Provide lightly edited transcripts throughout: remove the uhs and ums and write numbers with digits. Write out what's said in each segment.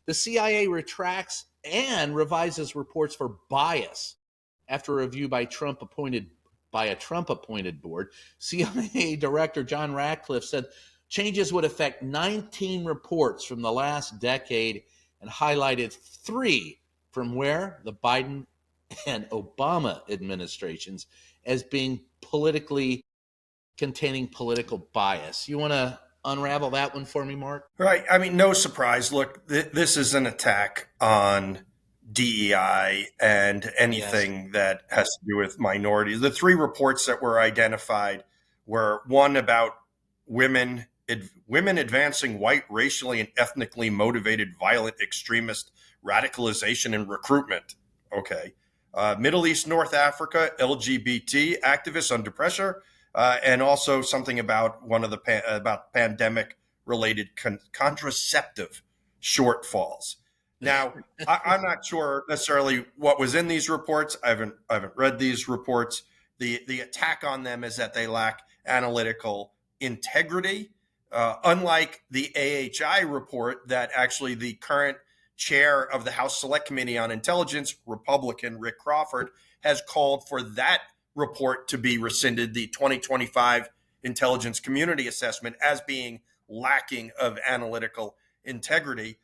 The CIA retracts and revises reports for bias after a review by a Trump appointed board. CIA Director John Ratcliffe said changes would affect 19 reports from the last decade and highlighted 3 from where the Biden and Obama administrations as being politically containing political bias. You want to unravel that one for me, Mark? Right. I mean, no surprise. Look, this is an attack on DEI and Yes. anything that has to do with minorities. The 3 reports that were identified were one about women women advancing white, racially and ethnically motivated violent extremist radicalization and recruitment. Okay. Middle East, North Africa, LGBT activists under pressure, and also something about one of the about pandemic related contraceptive shortfalls. Now, I'm not sure necessarily what was in these reports. I haven't read these reports. The attack on them is that they lack analytical integrity, unlike the AHI report that actually the current chair of the House Select Committee on Intelligence, Republican Rick Crawford, has called for that report to be rescinded, the 2025 Intelligence Community Assessment, as being lacking of analytical integrity.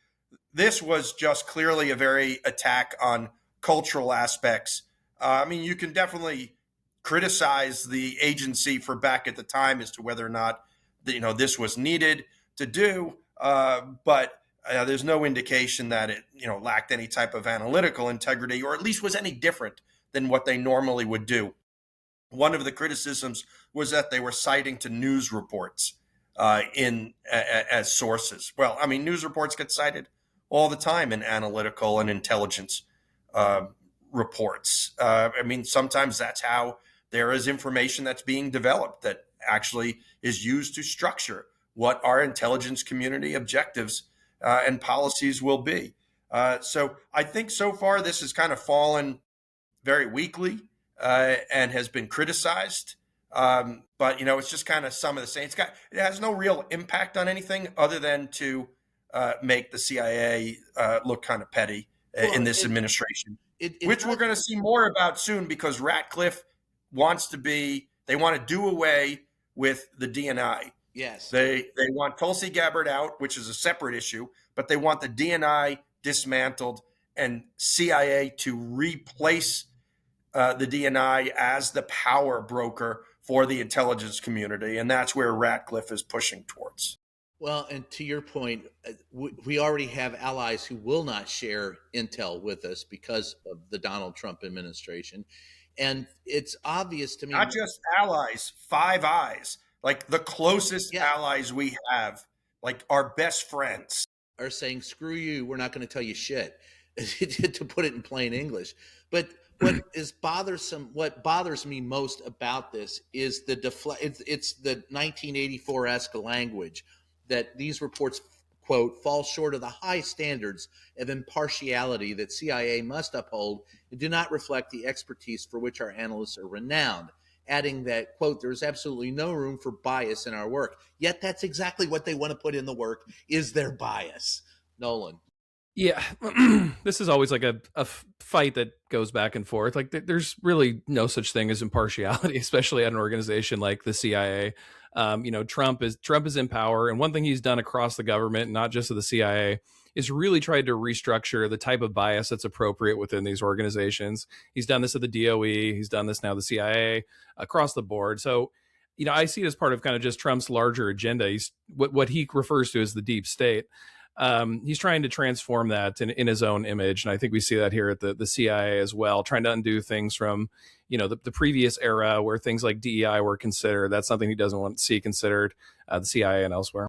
This was just clearly a very attack on cultural aspects. I mean, you can definitely criticize the agency for back at the time as to whether or not this was needed to do, but there's no indication that it lacked any type of analytical integrity, or at least was any different than what they normally would do. One of the criticisms was that they were citing to news reports as sources. Well, I mean, news reports get cited all the time in analytical and intelligence reports. I mean, sometimes that's how there is information that's being developed that actually is used to structure what our intelligence community objectives and policies will be. So I think so far this has kind of fallen very weakly and has been criticized. But it's just kind of some of the same. It has no real impact on anything other than to make the CIA look kind of petty in this administration, which we're going to see more about soon, because Ratcliffe they want to do away with the DNI. Yes. They want Tulsi Gabbard out, which is a separate issue, but they want the DNI dismantled and CIA to replace the DNI as the power broker for the intelligence community. And that's where Ratcliffe is pushing towards. Well, and to your point, we already have allies who will not share intel with us because of the Donald Trump administration. And it's obvious to me. Not just allies, Five Eyes, like the closest allies we have, like our best friends, are saying, screw you, we're not going to tell you shit, to put it in plain English. But what bothers me most about this is it's the 1984-esque language that these reports, quote, fall short of the high standards of impartiality that CIA must uphold and do not reflect the expertise for which our analysts are renowned, adding that, quote, there's absolutely no room for bias in our work. Yet that's exactly what they want to put in the work, is their bias. Nolan. Yeah, this is always like a fight that goes back and forth. Like there's really no such thing as impartiality, especially at an organization like the CIA. Trump is in power, and one thing he's done across the government, not just of the CIA, is really tried to restructure the type of bias that's appropriate within these organizations. He's done this at the DOE. He's done this now the CIA, across the board. So, I see it as part of kind of just Trump's larger agenda. He's what he refers to as the deep state. He's trying to transform that in his own image. And I think we see that here at the CIA as well, trying to undo things from, the previous era where things like DEI were considered. That's something he doesn't want to see considered, the CIA and elsewhere.